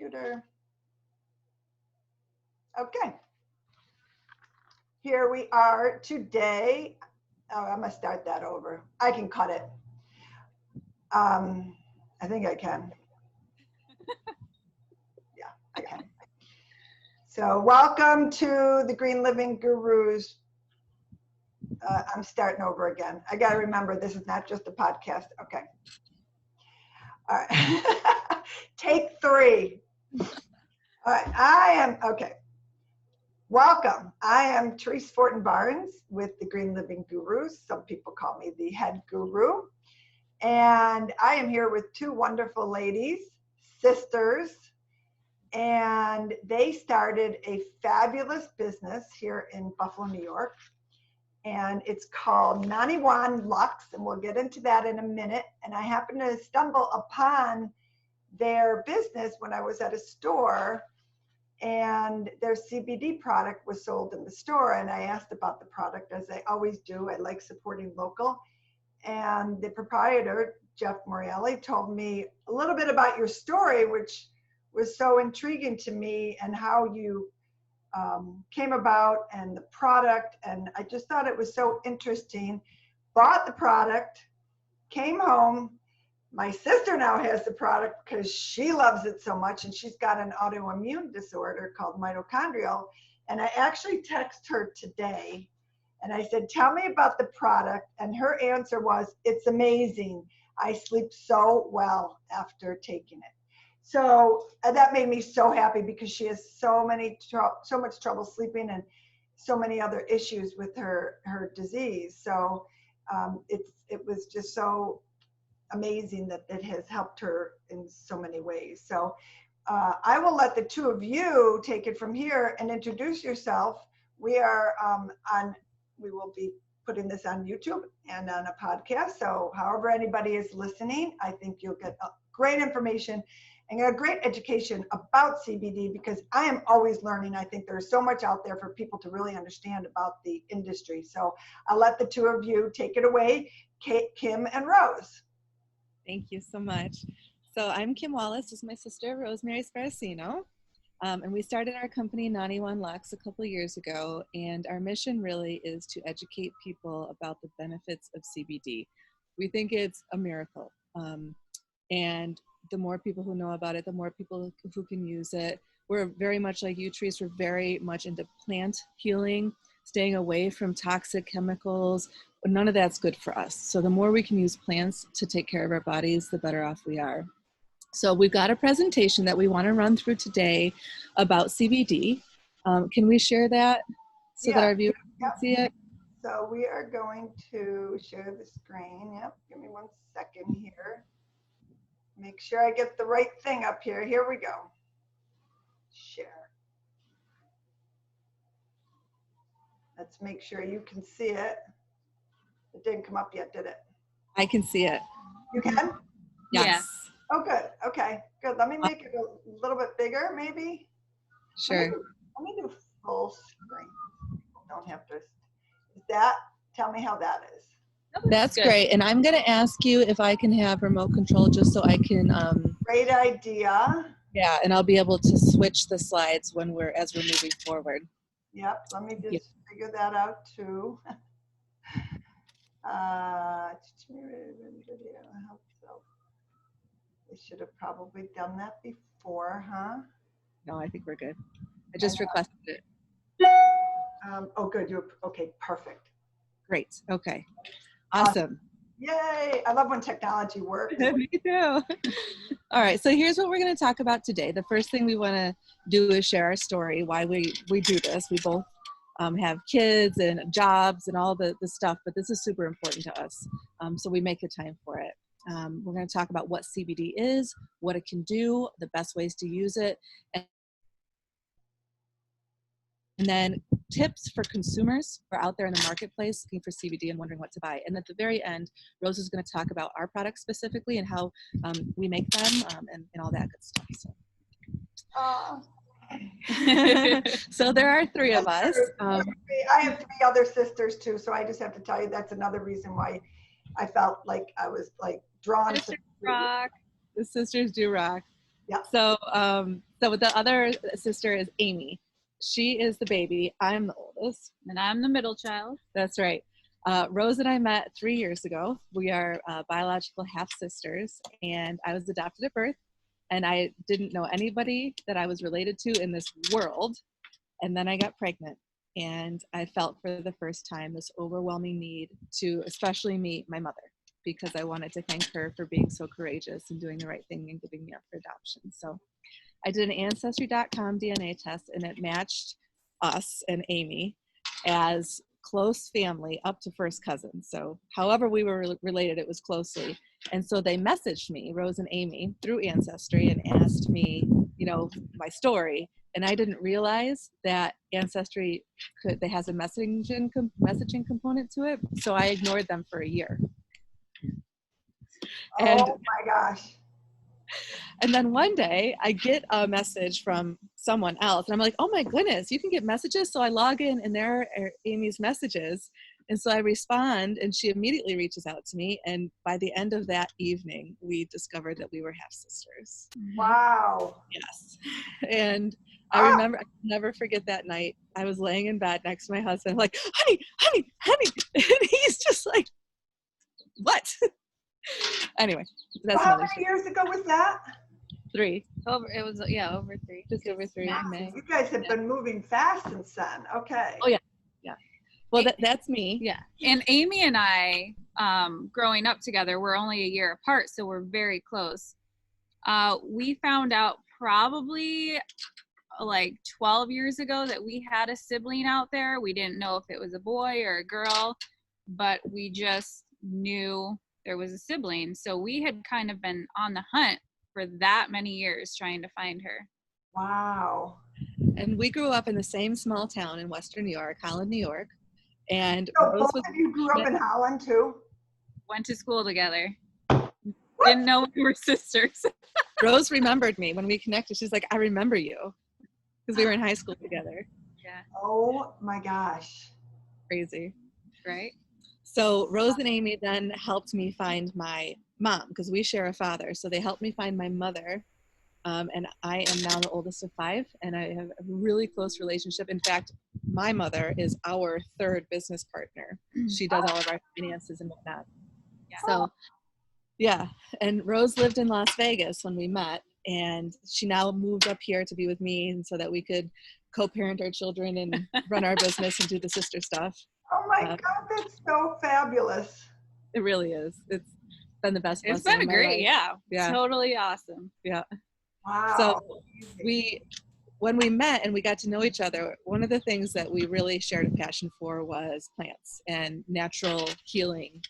computer. Okay. Here we are today. Oh, I'm gonna start that over. I can cut it. I think I can. Yeah, I can. So welcome to the Green Living Gurus. I'm starting over again. I gotta remember this is not just a podcast. Okay. All right. Take 3. All right, okay. Welcome. I am Therese Fortin Barnes with the Green Living Gurus. Some people call me the head guru. And I am here with 2 wonderful ladies, sisters, and they started a fabulous business here in Buffalo, New York. And it's called 91 Lux, and we'll get into that in a minute. And I happened to stumble upon their business when I was at a store, and their CBD product was sold in the store. And I asked about the product, as I always do. I like supporting local. And the proprietor, Jeff Morelli, told me a little bit about your story, which was so intriguing to me, and how you came about and the product. And I just thought it was so interesting. Bought the product, came home. My sister now has the product because she loves it so much, and she's got an autoimmune disorder called mitochondrial. And I actually texted her today and I said, tell me about the product. And her answer was, it's amazing. I sleep so well after taking it. So that made me so happy, because she has so much trouble sleeping and so many other issues with her disease. So it was just so amazing that it has helped her in so many ways. So I will let the 2 of you take it from here and introduce yourself. We are we will be putting this on YouTube and on a podcast. So however anybody is listening, I think you'll get great information and a great education about CBD, because I am always learning. I think there's so much out there for people to really understand about the industry. So I'll let the 2 of you take it away, Kim and Rose. Thank you so much. So I'm Kim Wallace. This is my sister, Rosemary Sparacino. And we started our company, 91 Lux, a couple of years ago. And our mission really is to educate people about the benefits of CBD. We think it's a miracle. And the more people who know about it, the more people who can use it. We're very much like you, Therese. We're very much into plant healing, staying away from toxic chemicals. None of that's good for us. So the more we can use plants to take care of our bodies, the better off we are. So we've got a presentation that we want to run through today about CBD. Can we share that so that our viewers can see it? So we are going to share the screen. Yep, give me 1 second here. Make sure I get the right thing up here. Here we go. Share. Let's make sure you can see it. It didn't come up yet, did it? I can see it. You can? Yes. Yeah. Oh, good. Okay, good. Let me make it a little bit bigger, maybe. Sure. Let me do full screen. Don't have to. Is that? Tell me how that is. That's good. Great. And I'm going to ask you if I can have remote control, just so I can. Great idea. Yeah, and I'll be able to switch the slides as we're moving forward. Yep. Let me just figure that out too. Video. I hope so. We should have probably done that before, huh? No, I think we're good. I just requested it. Oh, good. Okay, perfect. Great. Okay. Awesome. Yay. I love when technology works. Me too. All right. So here's what we're going to talk about today. The first thing we want to do is share our story, why we do this. We both have kids and jobs and all the stuff, but this is super important to us. So we make the time for it. We're going to talk about what CBD is, what it can do, the best ways to use it, and then tips for consumers who are out there in the marketplace looking for CBD and wondering what to buy. And at the very end, Rose is going to talk about our products specifically and how we make them and all that good stuff. So there are 3 of us. I have 3 other sisters too, so I just have to tell you that's another reason why I felt like I was like drawn Sisters to rock. The sisters do rock. Yeah. So, so the other sister is Amy. She is the baby. I'm the oldest. And I'm the middle child. That's right. Rose and I met 3 years ago. We are biological half sisters, and I was adopted at birth, and I didn't know anybody that I was related to in this world. And then I got pregnant, and I felt for the first time this overwhelming need to especially meet my mother, because I wanted to thank her for being so courageous and doing the right thing and giving me up for adoption. So I did an Ancestry.com DNA test, and it matched us and Amy as close family up to first cousins. So however we were related, it was closely. And so they messaged me, Rose and Amy, through Ancestry and asked me, you know, my story. And I didn't realize that Ancestry has a messaging component to it. So I ignored them for a year. And Oh my gosh. And then one day I get a message from someone else, and I'm like, oh my goodness, you can get messages? So I log in, and there are Amy's messages. And so I respond, and she immediately reaches out to me. And by the end of that evening, we discovered that we were half sisters. Wow. Yes. And I remember, I never forget that night. I was laying in bed next to my husband, like, honey, honey, honey. And he's just like, what? Anyway, that's How another many years ago was that? 3. Over 3. Just over 3 in May. You guys have been moving fast since then. Okay. Oh, yeah. Yeah. Well, that's me. Yeah. And Amy and I, growing up together, we're only a year apart, so we're very close. We found out probably like 12 years ago that we had a sibling out there. We didn't know if it was a boy or a girl, but we just knew there was a sibling. So we had kind of been on the hunt for that many years trying to find her. Wow. And we grew up in the same small town in Western New York, Holland, New York. And So both of you grew up in Holland too? Went to school together. Didn't know we were sisters. Rose remembered me when we connected. She's like, I remember you, because we were in high school together. Yeah. Oh my gosh. Crazy. Right? So Rose and Amy then helped me find my mom, because we share a father. So they helped me find my mother. And I am now the oldest of 5, and I have a really close relationship. In fact, my mother is our 3rd business partner. She does all of our finances and whatnot. Yeah. So, yeah. And Rose lived in Las Vegas when we met, and she now moved up here to be with me, and so that we could co-parent our children and run our business and do the sister stuff. Oh my God, that's so fabulous. It really is. It's been the best. It's been great. Yeah. Totally awesome. Yeah. Wow. So when we met and we got to know each other, one of the things that we really shared a passion for was plants and natural healing.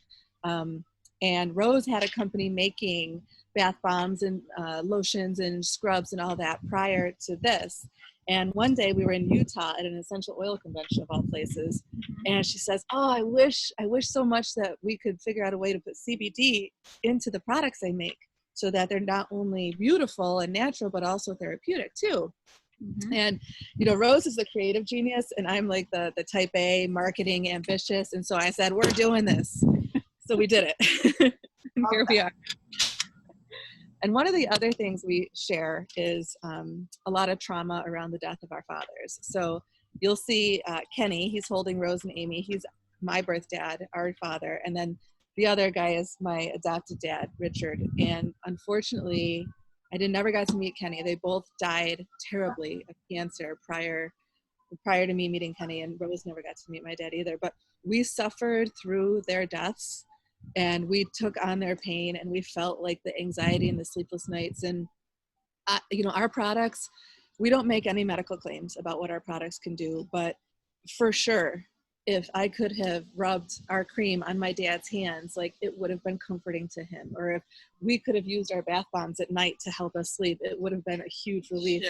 And Rose had a company making bath bombs and lotions and scrubs and all that prior to this. And one day we were in Utah at an essential oil convention of all places. And she says, oh, I wish so much that we could figure out a way to put CBD into the products I make, so that they're not only beautiful and natural, but also therapeutic too. Mm-hmm. And, you know, Rose is the creative genius, and I'm like the type A, marketing ambitious. And so I said, we're doing this. So we did it. And here we are. And one of the other things we share is a lot of trauma around the death of our fathers. So you'll see Kenny, he's holding Rose and Amy. He's my birth dad, our father. And then the other guy is my adopted dad, Richard. And unfortunately, I never got to meet Kenny. They both died terribly of cancer prior to me meeting Kenny, and Rose never got to meet my dad either. But we suffered through their deaths, and we took on their pain, and we felt like the anxiety and the sleepless nights. And you know, our products, we don't make any medical claims about what our products can do, but for sure, if I could have rubbed our cream on my dad's hands, like, it would have been comforting to him. Or if we could have used our bath bombs at night to help us sleep, it would have been a huge relief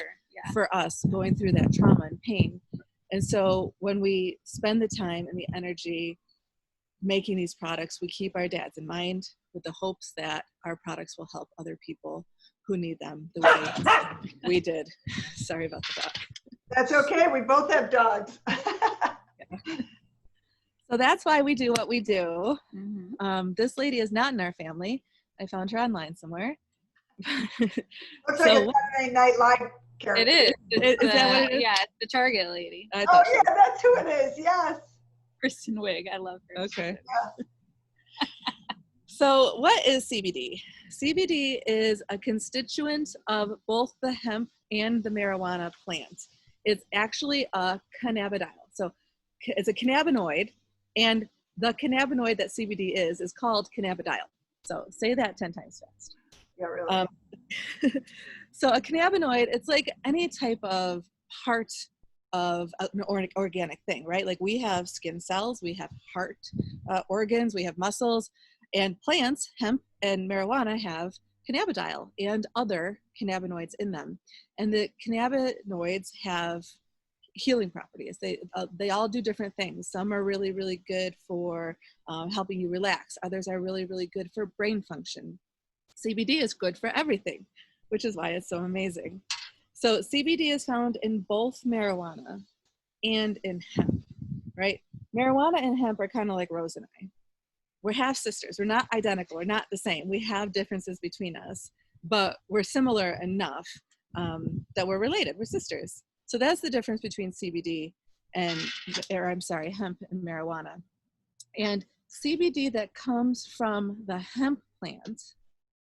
for us going through that trauma and pain. And so when we spend the time and the energy making these products, we keep our dads in mind with the hopes that our products will help other people who need them the way we did. Sorry about the dog. That's okay. We both have dogs. So that's why we do what we do. Mm-hmm. This lady is not in our family. I found her online somewhere. Looks So like a Saturday Night Live character. It is. It's Is that what it is? Yeah, it's the Target lady, I Oh thought yeah, that's who it is. Yes. Kristen Wiig. I love her. Okay. Yes. So what is CBD? CBD is a constituent of both the hemp and the marijuana plant. It's actually a cannabidiol. So it's a cannabinoid, and the cannabinoid that CBD is called cannabidiol. So say that 10 times fast. Yeah, really. So a cannabinoid, it's like any type of part of an organic thing, right? Like we have skin cells, we have heart organs, we have muscles, and plants, hemp and marijuana, have cannabidiol and other cannabinoids in them. And the cannabinoids have healing properties. They all do different things. Some are really, really good for helping you relax. Others are really, really good for brain function. CBD is good for everything, which is why it's so amazing. So CBD is found in both marijuana and in hemp, right? Marijuana and hemp are kind of like Rose and I. We're half sisters. We're not identical. We're not the same. We have differences between us, but we're similar enough that we're related. We're sisters. So that's the difference between CBD and, hemp and marijuana. And CBD that comes from the hemp plant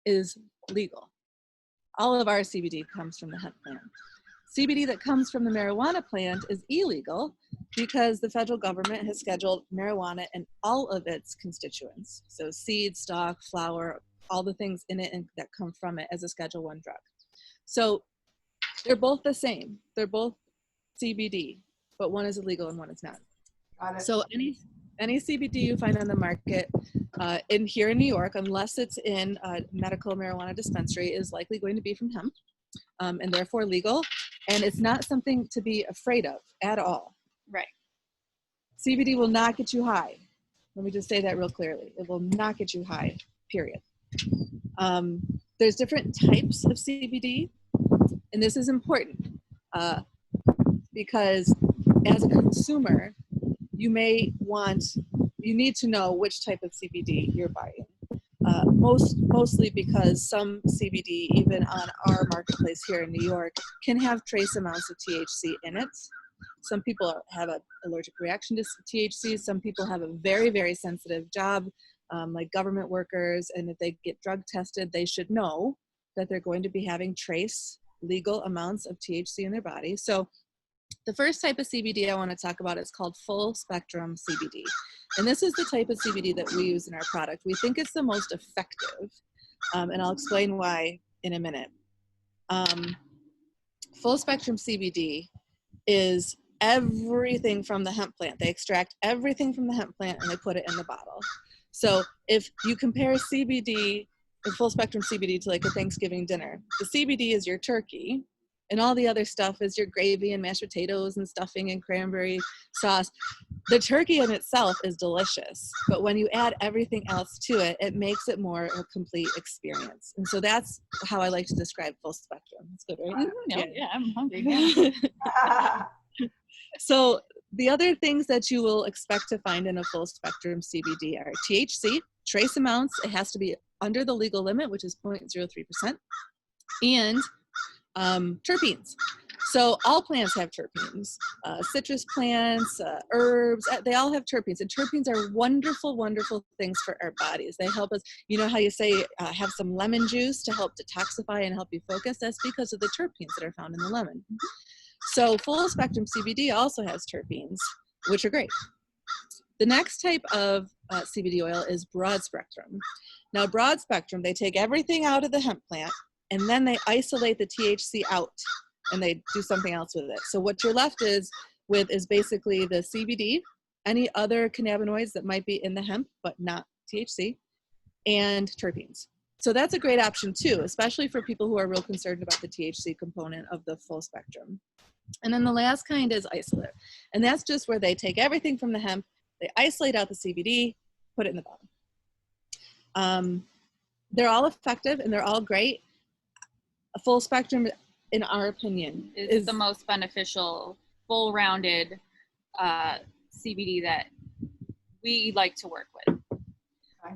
is legal. All of our CBD comes from the hemp plant. CBD that comes from the marijuana plant is illegal because the federal government has scheduled marijuana and all of its constituents, so seed, stalk, flower, all the things in it and that come from it, as a Schedule 1 drug. So they're both the same. They're both CBD, but one is illegal and one is not. Got it. So any CBD you find on the market here in New York, unless it's in a medical marijuana dispensary, is likely going to be from hemp, and therefore legal. And it's not something to be afraid of at all. Right. CBD will not get you high. Let me just say that real clearly. It will not get you high, period. There's different types of CBD, and this is important because as a consumer, you need to know which type of CBD you're buying. Mostly because some CBD, even on our marketplace here in New York, can have trace amounts of THC in it. Some people have an allergic reaction to THC. Some people have a very, very sensitive job, like government workers, and if they get drug tested, they should know that they're going to be having trace legal amounts of THC in their body. So the first type of CBD I want to talk about is called full spectrum CBD. And this is the type of CBD that we use in our product. We think it's the most effective, and I'll explain why in a minute. Full spectrum CBD is everything from the hemp plant. They extract everything from the hemp plant and they put it in the bottle. So if you compare CBD, full spectrum CBD, to like a Thanksgiving dinner, the CBD is your turkey, and all the other stuff is your gravy and mashed potatoes and stuffing and cranberry sauce. The turkey in itself is delicious, but when you add everything else to it, it makes it more of a complete experience. And so that's how I like to describe full spectrum. That's good, right? Yeah, I'm hungry now. So the other things that you will expect to find in a full spectrum CBD are THC, trace amounts. It has to be under the legal limit, which is 0.03%, and terpenes. So all plants have terpenes. Citrus plants, herbs, they all have terpenes. And terpenes are wonderful, wonderful things for our bodies. They help us, you know how you say have some lemon juice to help detoxify and help you focus? That's because of the terpenes that are found in the lemon. So full spectrum CBD also has terpenes, which are great. The next type of CBD oil is broad spectrum. Now broad spectrum, they take everything out of the hemp plant and then they isolate the THC out and they do something else with it. So what you're left with is basically the CBD, any other cannabinoids that might be in the hemp, but not THC, and terpenes. So that's a great option too, especially for people who are real concerned about the THC component of the full spectrum. And then the last kind is isolate. And that's just where they take everything from the hemp, they isolate out the CBD, put it in the bottle. They're all effective and they're all great. A full spectrum, in our opinion, is the most beneficial, full-rounded CBD that we like to work with.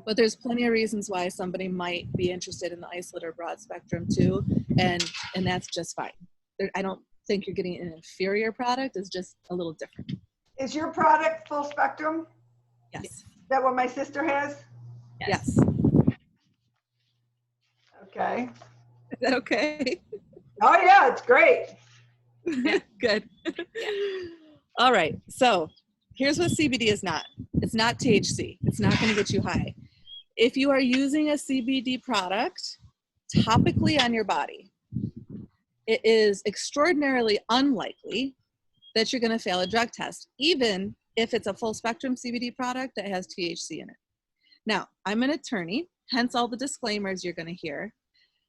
But there's plenty of reasons why somebody might be interested in the isolate or broad spectrum too, and that's just fine. I don't think you're getting an inferior product. It's just a little different. Is your product full spectrum? Yes. Is that what my sister has? Yes. Okay. Is that okay? Oh yeah, it's great. Good. All right. So here's what CBD is not. It's not THC. It's not going to get you high. If you are using a CBD product topically on your body, it is extraordinarily unlikely that you're going to fail a drug test, even if it's a full spectrum CBD product that has THC in it. Now, I'm an attorney, hence all the disclaimers you're going to hear.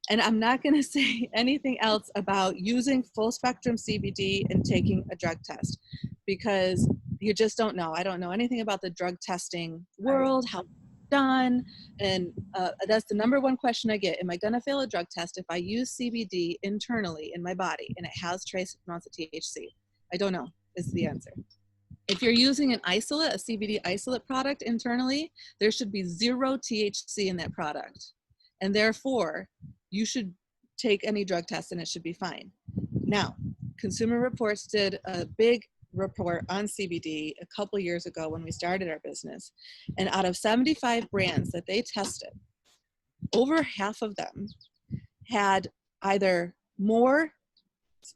And I'm not going to say anything else about using full spectrum CBD and taking a drug test, because you just don't know. I don't know anything about the drug testing world, how it's done. And that's the number one question I get. Am I going to fail a drug test if I use CBD internally in my body and it has trace amounts of THC? I don't know is the answer. If you're using an isolate, a CBD isolate product internally, there should be 0 THC in that product. And therefore, you should take any drug test and it should be fine. Now, Consumer Reports did a big report on CBD a couple years ago when we started our business. And out of 75 brands that they tested, over half of them had either more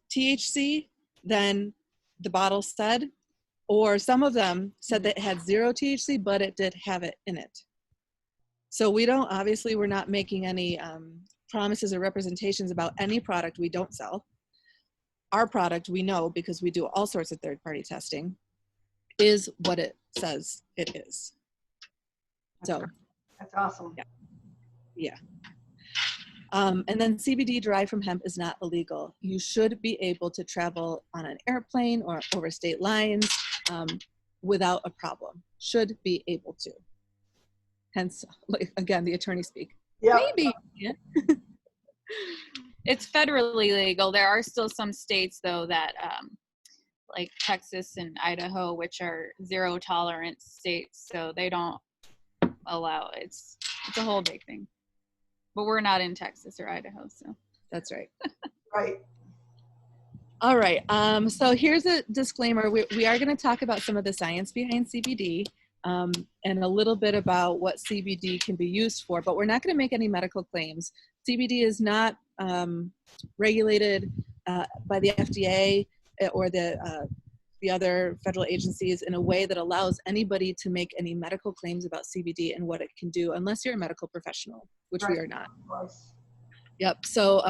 THC than the bottle said, or some of them said that it had 0 THC, but it did have it in it. So obviously we're not making any promises or representations about any product we don't sell. Our product, we know because we do all sorts of third-party testing, is what it says it is. So that's awesome. Yeah. And then CBD derived from hemp is not illegal. You should be able to travel on an airplane or over state lines without a problem. Should be able to. Hence, like, again, the attorney speak. Yeah. Maybe. Yeah. It's federally legal. There are still some states, though, that like Texas and Idaho, which are zero tolerance states, so they don't allow it. It's a whole big thing. But we're not in Texas or Idaho, so. That's right. Right. All right. So here's a disclaimer. We are going to talk about some of the science behind CBD and a little bit about what CBD can be used for, but we're not going to make any medical claims. CBD is not regulated by the FDA or the other federal agencies in a way that allows anybody to make any medical claims about CBD and what it can do, unless you're a medical professional, which we are not. Yep. So,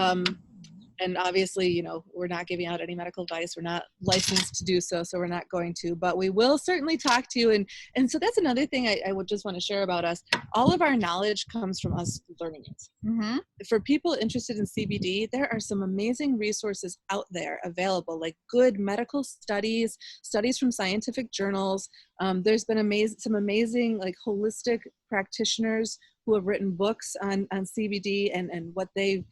and obviously, we're not giving out any medical advice. We're not licensed to do so, so we're not going to, but we will certainly talk to you. And so that's another thing I would just want to share about us. All of our knowledge comes from us learning it. Mm-hmm. For people interested in CBD, there are some amazing resources out there available, like good medical studies from scientific journals. There's been some amazing like holistic practitioners who have written books on CBD and what they've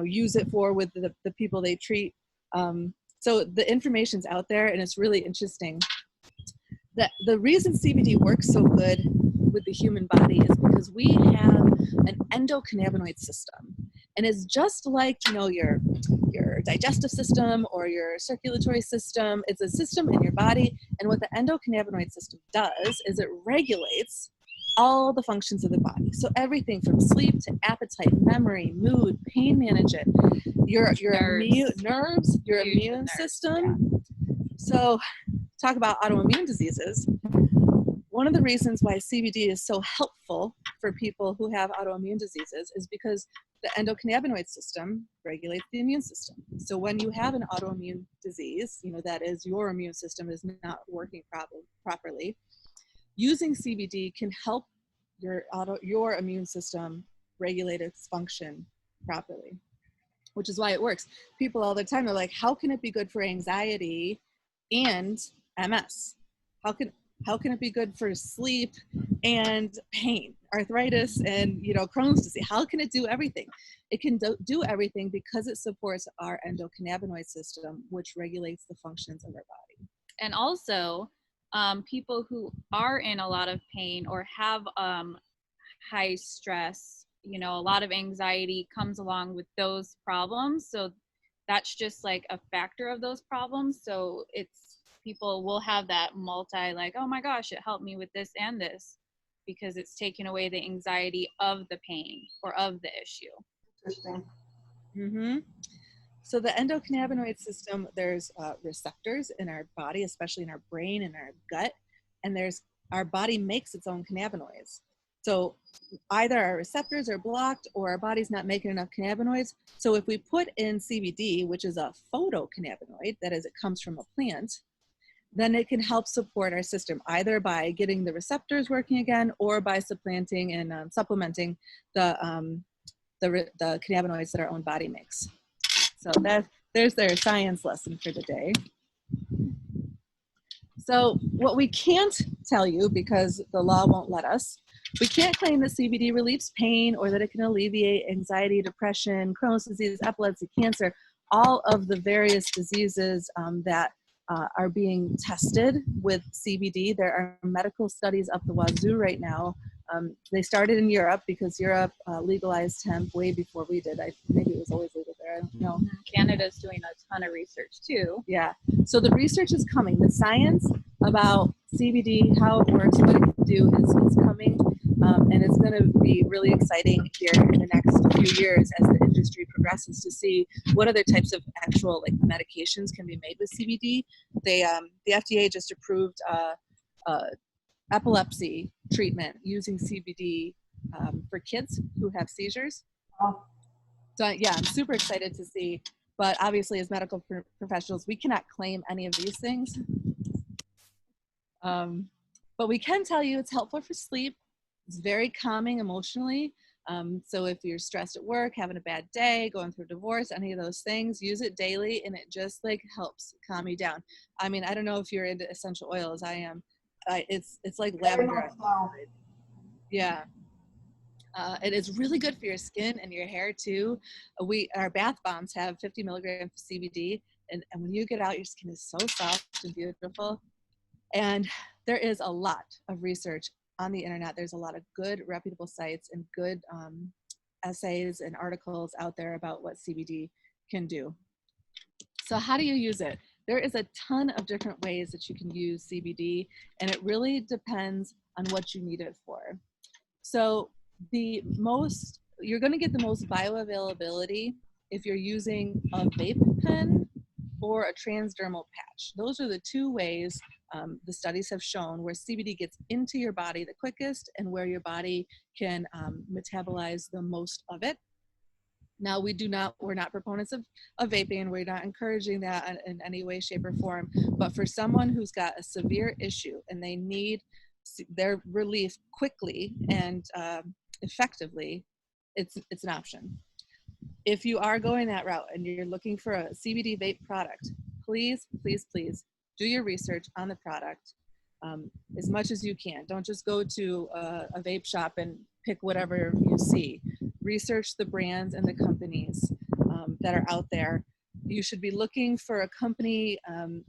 use it for with the people they treat. So the information's out there and it's really interesting. The reason CBD works so good with the human body is because we have an endocannabinoid system. And it's just like, your digestive system or your circulatory system. It's a system in your body. And what the endocannabinoid system does is it regulates all the functions of the body. So everything from sleep to appetite, memory, mood, pain management, your nerves, your immune system. Yeah. So talk about autoimmune diseases. One of the reasons why CBD is so helpful for people who have autoimmune diseases is because the endocannabinoid system regulates the immune system. So when you have an autoimmune disease, that is your immune system is not working properly, using CBD can help your immune system regulate its function properly, which is why it works. People all the time are like, how can it be good for anxiety and MS? How can it be good for sleep and pain, arthritis, and Crohn's disease? How can it do everything? It can do everything because it supports our endocannabinoid system, which regulates the functions of our body. And also, people who are in a lot of pain or have high stress, you know, a lot of anxiety comes along with those problems. So that's just like a factor of those problems. So it's, people will have that multi, like, oh my gosh, it helped me with this and this, because it's taken away the anxiety of the pain or of the issue. Interesting. Mm-hmm. So the endocannabinoid system, there's receptors in our body, especially in our brain and our gut, and our body makes its own cannabinoids. So either our receptors are blocked or our body's not making enough cannabinoids. So if we put in CBD, which is a phytocannabinoid, that is, it comes from a plant, then it can help support our system either by getting the receptors working again or by supplanting and supplementing the cannabinoids that our own body makes. So there's their science lesson for the day. So what we can't tell you, because the law won't let us, we can't claim that CBD relieves pain or that it can alleviate anxiety, depression, Crohn's disease, epilepsy, cancer, all of the various diseases that are being tested with CBD. There are medical studies up the wazoo right now. They started in Europe because Europe legalized hemp way before we did. Maybe it was always legal there. I don't know. Canada's doing a ton of research too. Yeah. So the research is coming. The science about CBD, how it works, what it can do is coming. And it's going to be really exciting here in the next few years as the industry progresses to see what other types of actual like medications can be made with CBD. The FDA just approved epilepsy treatment using CBD for kids who have seizures. Oh. So yeah, I'm super excited to see. But obviously, as medical professionals, we cannot claim any of these things. But we can tell you it's helpful for sleep. It's very calming emotionally. So if you're stressed at work, having a bad day, going through a divorce, any of those things, use it daily, and it just like helps calm you down. I mean, I don't know if you're into essential oil as I am. It's like lavender. Yeah. It is really good for your skin and your hair too. Our bath bombs have 50 milligrams of CBD, and when you get out, your skin is so soft and beautiful. And there is a lot of research on the internet. There's a lot of good, reputable sites and good essays and articles out there about what CBD can do. So how do you use it? There is a ton of different ways that you can use CBD, and it really depends on what you need it for. So you're going to get the most bioavailability if you're using a vape pen or a transdermal patch. Those are the two ways the studies have shown where CBD gets into your body the quickest and where your body can metabolize the most of it. Now, we're not proponents of vaping. We're not encouraging that in any way, shape, or form. But for someone who's got a severe issue and they need their relief quickly and effectively, it's an option. If you are going that route and you're looking for a CBD vape product, please, please, please do your research on the product as much as you can. Don't just go to a vape shop and pick whatever you see. Research the brands and the companies that are out there. You should be looking for a company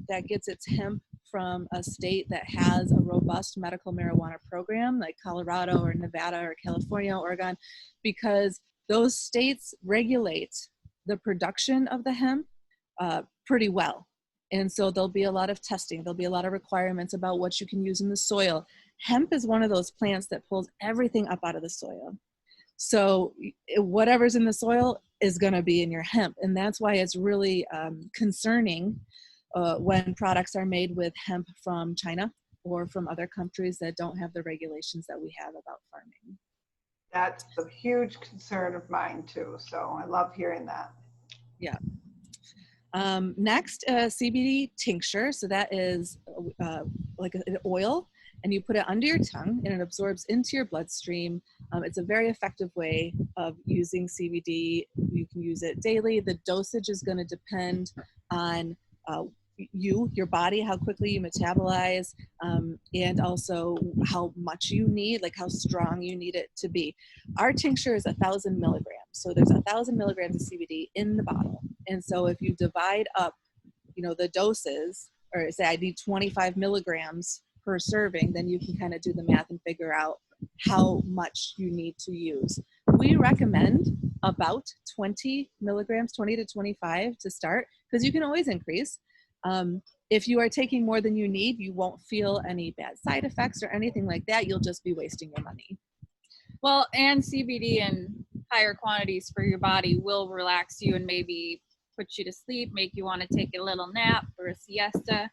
that gets its hemp from a state that has a robust medical marijuana program, like Colorado or Nevada or California, Oregon, because those states regulate the production of the hemp pretty well. And so there'll be a lot of testing. There'll be a lot of requirements about what you can use in the soil. Hemp is one of those plants that pulls everything up out of the soil. So whatever's in the soil is going to be in your hemp. And that's why it's really concerning when products are made with hemp from China or from other countries that don't have the regulations that we have about farming. That's a huge concern of mine too. So I love hearing that. Yeah. Next, CBD tincture. So that is like an oil, and you put it under your tongue and it absorbs into your bloodstream. It's a very effective way of using CBD. You can use it daily. The dosage is going to depend on your body, how quickly you metabolize, and also how much you need, like how strong you need it to be. Our tincture is 1,000 milligrams. So there's 1,000 milligrams of CBD in the bottle. And so if you divide up, the doses, or say I need 25 milligrams per serving, then you can kind of do the math and figure out how much you need to use. We recommend about 20 milligrams, 20 to 25 to start, because you can always increase. If you are taking more than you need, you won't feel any bad side effects or anything like that. You'll just be wasting your money. Well, and CBD in higher quantities for your body will relax you and maybe put you to sleep, make you want to take a little nap or a siesta.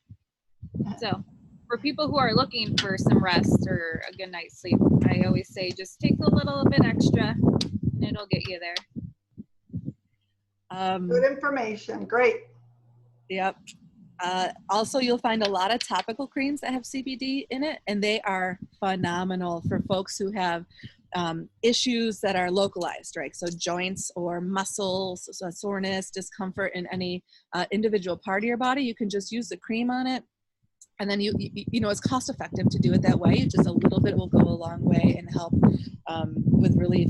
So for people who are looking for some rest or a good night's sleep, I always say just take a little bit extra and it'll get you there. Good information. Great. Yep. Also, you'll find a lot of topical creams that have CBD in it, and they are phenomenal for folks who have issues that are localized, right? So joints or muscles, so soreness, discomfort in any individual part of your body. You can just use the cream on it. And then you know, it's cost effective to do it that way. Just a little bit will go a long way and help with relief.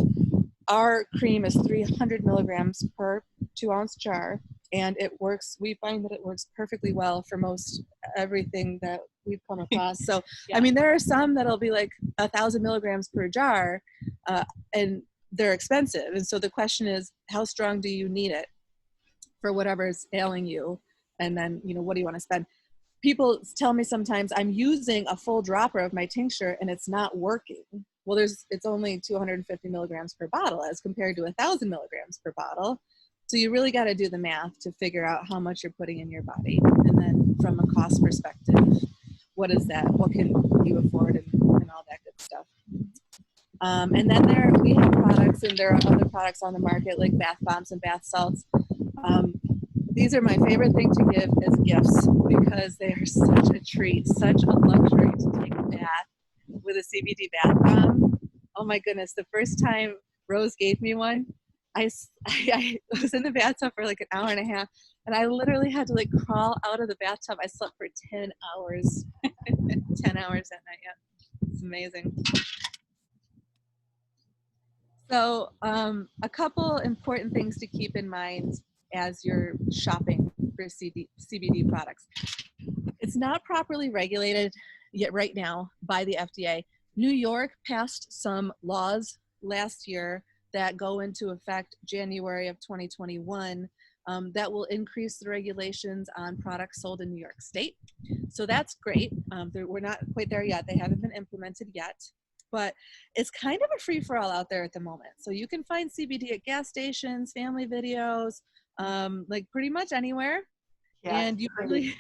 Our cream is 300 milligrams per 2-ounce jar, and it works. We find that it works perfectly well for most everything that we've come across. So, Yeah. I mean, there are some that'll be like 1,000 milligrams per jar, and they're expensive. And so the question is, how strong do you need it for whatever's ailing you? And then, you know, what do you want to spend? People tell me sometimes I'm using a full dropper of my tincture and it's not working. Well, it's only 250 milligrams per bottle as compared to 1,000 milligrams per bottle. So you really got to do the math to figure out how much you're putting in your body. And then from a cost perspective, what is that? What can you afford and all that good stuff. And then we have products, and there are other products on the market like bath bombs and bath salts. These are my favorite thing to give as gifts because they are such a treat, such a luxury to take a bath with a CBD bath bomb. Oh my goodness, the first time Rose gave me one, I was in the bathtub for like an hour and a half, and I literally had to like crawl out of the bathtub. I slept for 10 hours, 10 hours that night, yeah. It's amazing. So a couple important things to keep in mind as you're shopping for CBD products. It's not properly regulated yet right now by the FDA. New York passed some laws last year that go into effect January of 2021 that will increase the regulations on products sold in New York State. So that's great. We're not quite there yet. They haven't been implemented yet. But it's kind of a free-for-all out there at the moment. So you can find CBD at gas stations, family videos, like pretty much anywhere. Yes, And you really,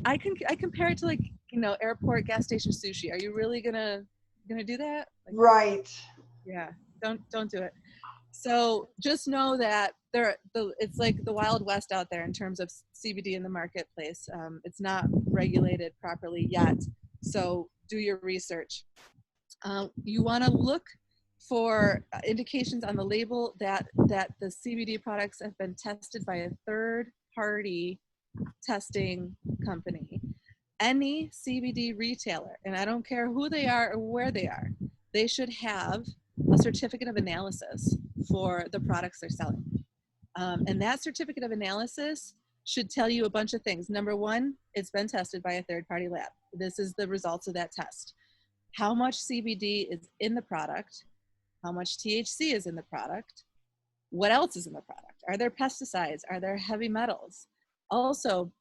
I compare it to like, you know, airport gas station sushi. Are you really gonna do that? Like, right. yeah, don't do it. So just know that it's like the Wild West out there in terms of CBD in the marketplace. It's not regulated properly yet. So do your research. You want to look for indications on the label that the CBD products have been tested by a third-party testing company. Any CBD retailer, and I don't care who they are or where they are, they should have a certificate of analysis for the products they're selling. And that certificate of analysis should tell you a bunch of things. Number one, it's been tested by a third-party lab. This is the results of that test. How much CBD is in the product, how much THC is in the product, what else is in the product? Are there pesticides? Are there heavy metals? Also,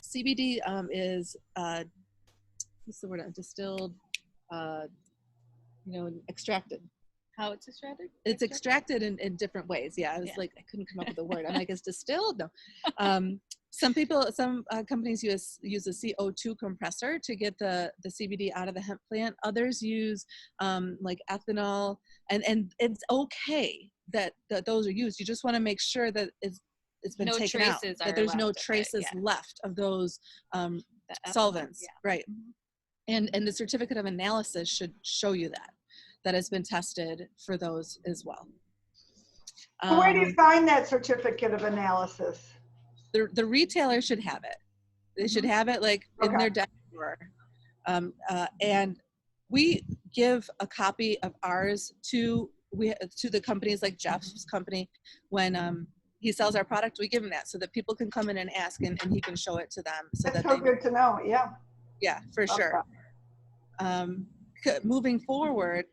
CBD is, what's the word, distilled, extracted. How it's extracted? It's extracted in different ways. Yeah, I was like, I couldn't come up with a word. I'm like, it's distilled? No. Some companies use a CO2 compressor to get the CBD out of the hemp plant. Others use like ethanol, and it's okay that those are used. You just want to make sure that it's been taken out, that there's no traces left of those solvents, right? And the certificate of analysis should show you that has been tested for those as well. Where do you find that certificate of analysis? The retailer should have it. They should have it like in their desk drawer. And we give a copy of ours to the companies like Jeff's company. When he sells our product, we give him that so that people can come in and ask, and he can show it to them. So That's so good to know. Yeah. Yeah, for sure. moving forward,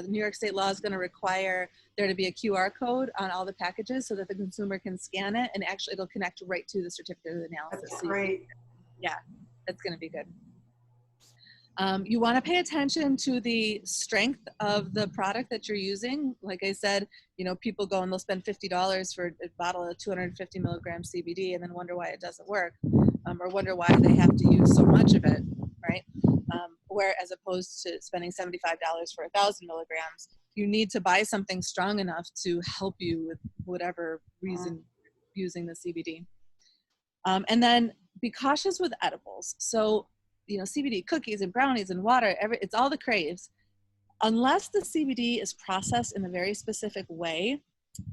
New York State law is going to require there to be a QR code on all the packages so that the consumer can scan it, and actually it'll connect right to the certificate of analysis. That's So great. yeah, that's going to be good. You want to pay attention to the strength of the product that you're using. Like I said, people go and they'll spend $50 for a bottle of 250 milligram CBD and then wonder why it doesn't work, or wonder why they have to use so much of it, right? Where as opposed to spending $75 for 1,000 milligrams, you need to buy something strong enough to help you with whatever reason using the CBD. And then be cautious with edibles. So, CBD cookies and brownies and water, it's all the craves. Unless the CBD is processed in a very specific way,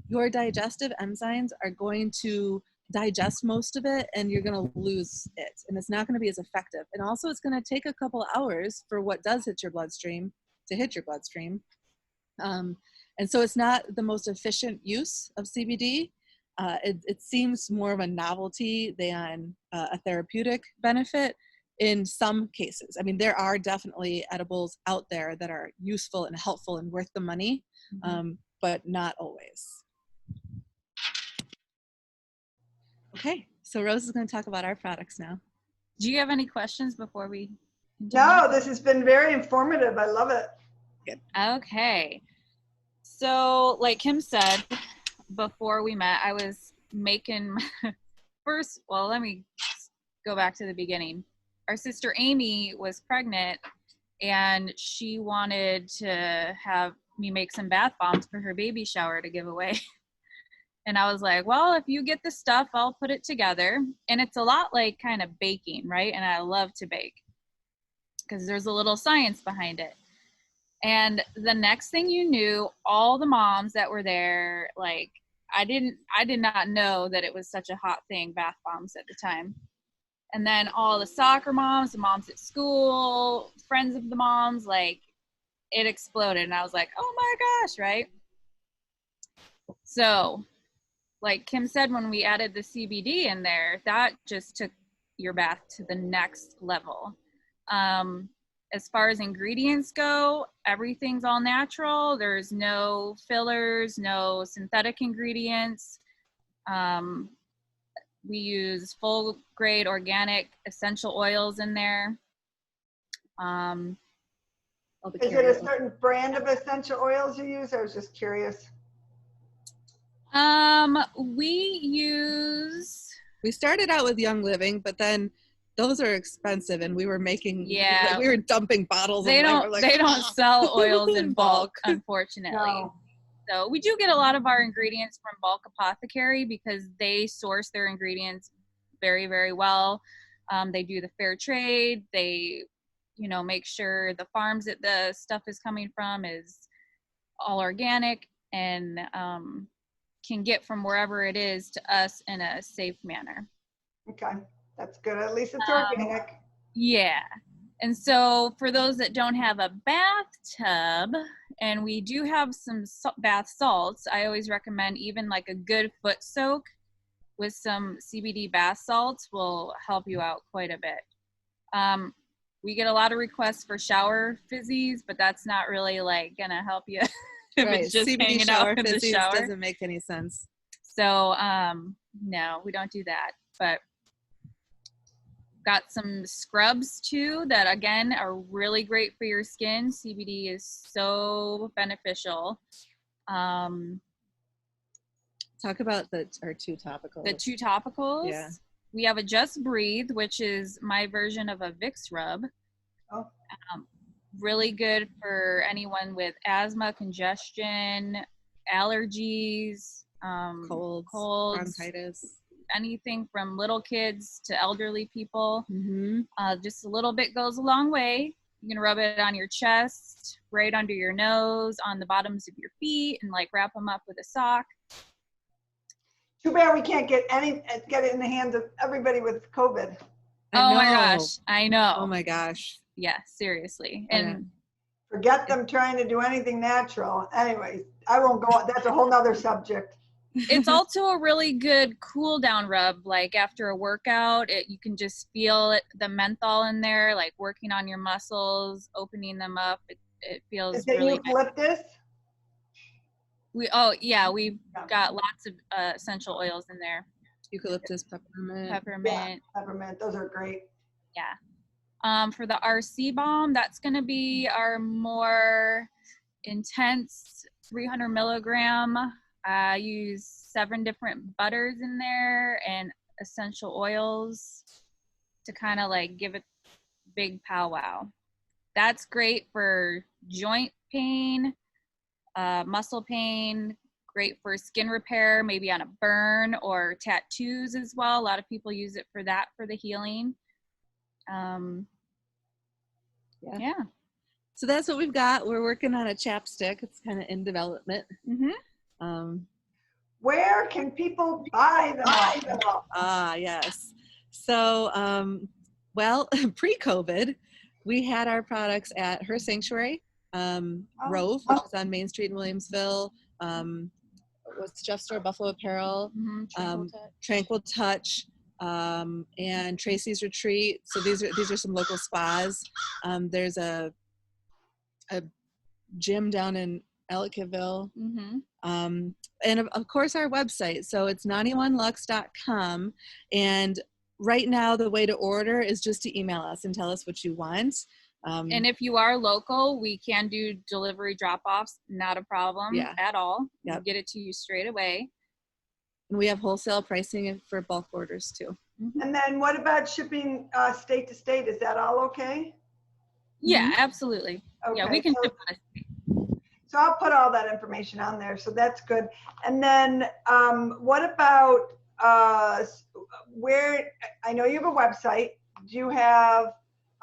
your digestive enzymes are going to digest most of it and you're going to lose it. And it's not going to be as effective. And also it's going to take a couple hours for what does hit your bloodstream to hit your bloodstream. And so it's not the most efficient use of CBD. It seems more of a novelty than a therapeutic benefit in some cases. I mean, there are definitely edibles out there that are useful and helpful and worth the money, but not always. Okay, so Rose is going to talk about our products now. Do you have any questions before we continue? No, this has been very informative. I love it. Good. Okay. So like Kim said, before we met, I was making first, well, let me go back to the beginning. Our sister Amy was pregnant and she wanted to have me make some bath bombs for her baby shower to give away. And I was like, well, if you get the stuff, I'll put it together. And it's a lot like kind of baking, right? And I love to bake because there's a little science behind it. And the next thing you knew, all the moms that were there, like, I did not know that it was such a hot thing, bath bombs at the time. And then all the soccer moms, the moms at school, friends of the moms, like, it exploded. And I was like, oh my gosh, right? So, like Kim said, when we added the CBD in there, that just took your bath to the next level. As far as ingredients go, everything's all natural. There's no fillers, no synthetic ingredients. We use full grade organic essential oils in there. Is it a certain brand of essential oils you use? I was just curious. We started out with Young Living, but then those are expensive, and we were making, yeah, we were dumping bottles. They don't sell oils in bulk, unfortunately. No. So we do get a lot of our ingredients from Bulk Apothecary because they source their ingredients very, very well. They do the fair trade. They, make sure the farms that the stuff is coming from is all organic and can get from wherever it is to us in a safe manner. Okay, that's good. At least it's organic. Yeah. And so for those that don't have a bathtub, and we do have some bath salts, I always recommend even like a good foot soak with some CBD bath salts will help you out quite a bit. We get a lot of requests for shower fizzies, but that's not really like gonna help you if right. it's just CBD hanging out in the shower. Doesn't make any sense. So no, we don't do that. But got some scrubs too that again are really great for your skin. CBD is so beneficial. Talk about our two topicals. The two topicals. Yeah. We have a Just Breathe, which is my version of a Vicks rub. Oh. Really good for anyone with asthma, congestion, allergies, colds, bronchitis. Anything from little kids to elderly people. Mm-hmm. Just a little bit goes a long way. You can rub it on your chest, right under your nose, on the bottoms of your feet, and like wrap them up with a sock. Too bad we can't get it in the hands of everybody with COVID. Oh my gosh, I know. Oh my gosh. Yeah, seriously. And forget them trying to do anything natural. Anyways, I won't go on. That's a whole nother subject. It's also a really good cool down rub. Like after a workout, you can just feel it, the menthol in there, like working on your muscles, opening them up. It feels Is it really nice. eucalyptus? We've got lots of essential oils in there. Eucalyptus, peppermint. Peppermint. Yeah, peppermint. Those are great. Yeah. For the RC balm, that's going to be our more intense 300 milligram. I use 7 different butters in there and essential oils to kind of like give it big powwow. That's great for joint pain, muscle pain, great for skin repair, maybe on a burn or tattoos as well. A lot of people use it for that, for the healing. Yeah. So that's what we've got. We're working on a chapstick. It's kind of in development. Where can people buy them all? Yes. So, well, pre-COVID, we had our products at Her Sanctuary, Rove, which is on Main Street in Williamsville. What's Jeff's store? Buffalo Apparel, Tranquil Touch, and Tracy's Retreat. So these are some local spas. There's a gym down in Ellicottville. And of course our website. So it's 91lux.com. And right now the way to order is just to email us and tell us what you want. And if you are local, we can do delivery drop-offs, not a problem at all. Yep. We'll get it to you straight away. And we have wholesale pricing for bulk orders too. And then what about shipping state to state? Is that all okay? Yeah, absolutely. Okay, Yeah, we can ship on a So I'll put all that information on there. So that's good. And then what about where, I know you have a website. Do you have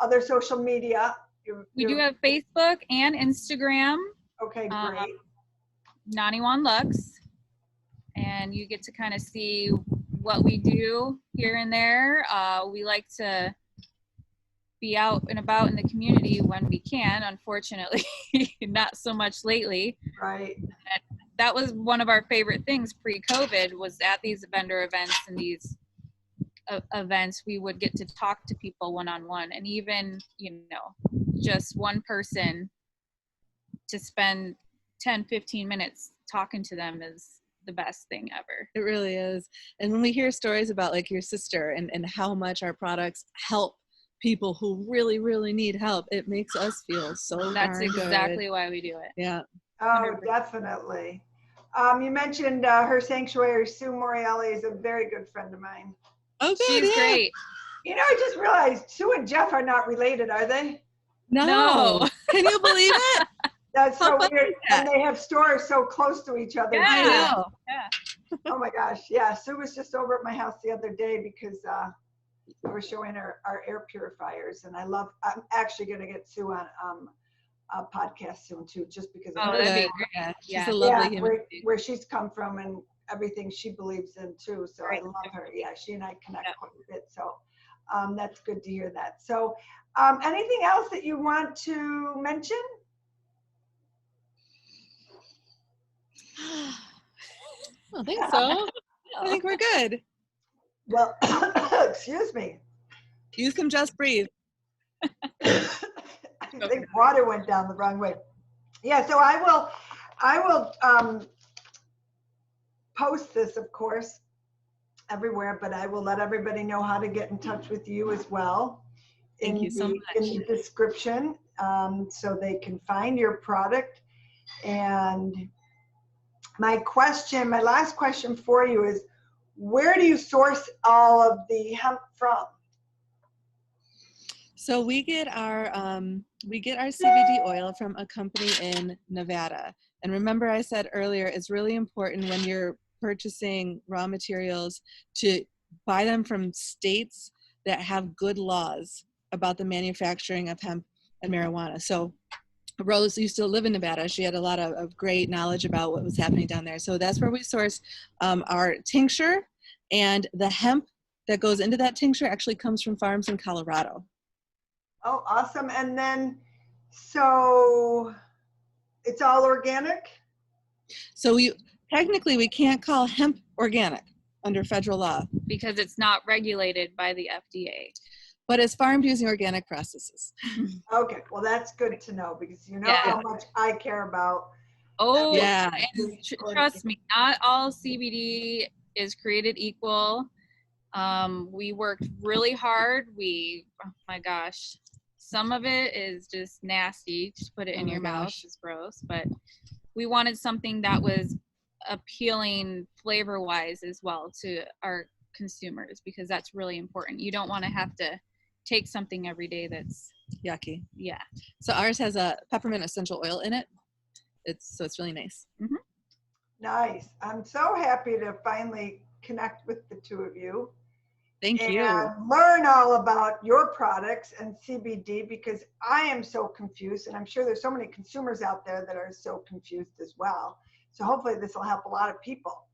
other social media? We do have Facebook and Instagram. Okay, great. 91 Lux. And you get to kind of see what we do here and there. We like to be out and about in the community when we can. Unfortunately, not so much lately. Right. And that was one of our favorite things pre-COVID, was at these vendor events and these events, we would get to talk to people one-on-one, and even, just one person to spend 10-15 minutes talking to them is the best thing ever. It really is. And when we hear stories about like your sister and how much our products help people who really, really need help, it makes us feel so That's exactly good. why we do it. Yeah. Oh, definitely. You mentioned Her Sanctuary. Sue Morelli is a very good friend of mine. Oh, good. She's great. I just realized Sue and Jeff are not related, are they? No. Can you believe it? That's so How weird. And they have stores so close to each other. Yeah. I know. Yeah. Oh my gosh. Yeah. Sue was just over at my house the other day because I was showing her our air purifiers, and I'm actually going to get Sue on a podcast soon too, just because of Oh, her. that'd be great. Yeah. She's Yeah. a lovely human being. where she's come from and everything she believes in too. So I love her. Yeah, she and I connect quite a bit. So that's good to hear that. So anything else that you want to mention? I don't think so. I think we're good. Well, excuse me. Use some Just Breathe. I think water went down the wrong way. Yeah, so I will post this, of course, everywhere, but I will let everybody know how to get in touch with you as well. Thank you so much. In the description, so they can find your product. And my last question for you is, where do you source all of the hemp from? So we get our CBD oil from a company in Nevada. And remember, I said earlier, it's really important when you're purchasing raw materials to buy them from states that have good laws about the manufacturing of hemp and marijuana. So Rose used to live in Nevada. She had a lot of great knowledge about what was happening down there. So that's where we source our tincture, and the hemp that goes into that tincture actually comes from farms in Colorado. Oh, awesome. And then, so it's all organic? So technically we can't call hemp organic under federal law, because it's not regulated by the FDA. but it's farmed using organic processes. Okay, well, that's good to know because you know Yeah. how much I care about. Oh, Yeah. and trust me, not all CBD is created equal. We worked really hard. Oh my gosh, some of it is just nasty. Just put it Oh in my your mouth. gosh. It's gross. But we wanted something that was appealing flavor-wise as well to our consumers, because that's really important. You don't want to have to take something every day that's Yucky. yeah. So ours has a peppermint essential oil in it. So it's really nice. Nice. I'm so happy to finally connect with the two of you. Thank and you. learn all about your products and CBD because I am so confused, and I'm sure there's so many consumers out there that are so confused as well. So hopefully this will help a lot of people.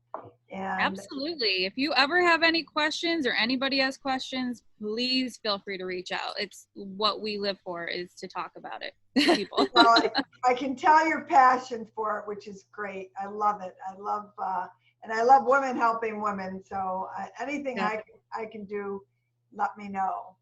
And Absolutely. If you ever have any questions or anybody has questions, please feel free to reach out. It's what we live for, is to talk about it to people. well, I can tell your passion for it, which is great. I love it. And I love women helping women. So anything Yeah. I can do, let me know.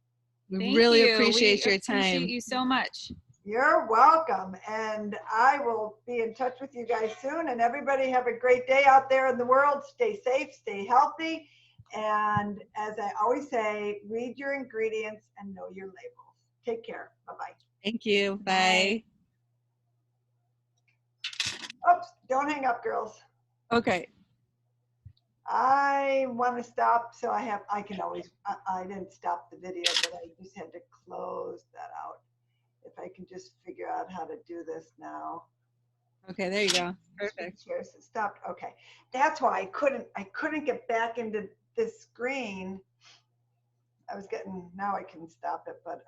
We Thank really you. appreciate We your time. appreciate you so much. You're welcome. And I will be in touch with you guys soon. And everybody have a great day out there in the world. Stay safe, stay healthy. And as I always say, read your ingredients and know your labels. Take care. Bye-bye. Thank you. Bye. Oops, don't hang up, girls. Okay. I want to stop, so I didn't stop the video, but I just had to close that out. If I can just figure out how to do this now. Okay, there you go. Perfect. Shares it stopped. Okay, that's why I couldn't get back into this screen. Now I can stop it, but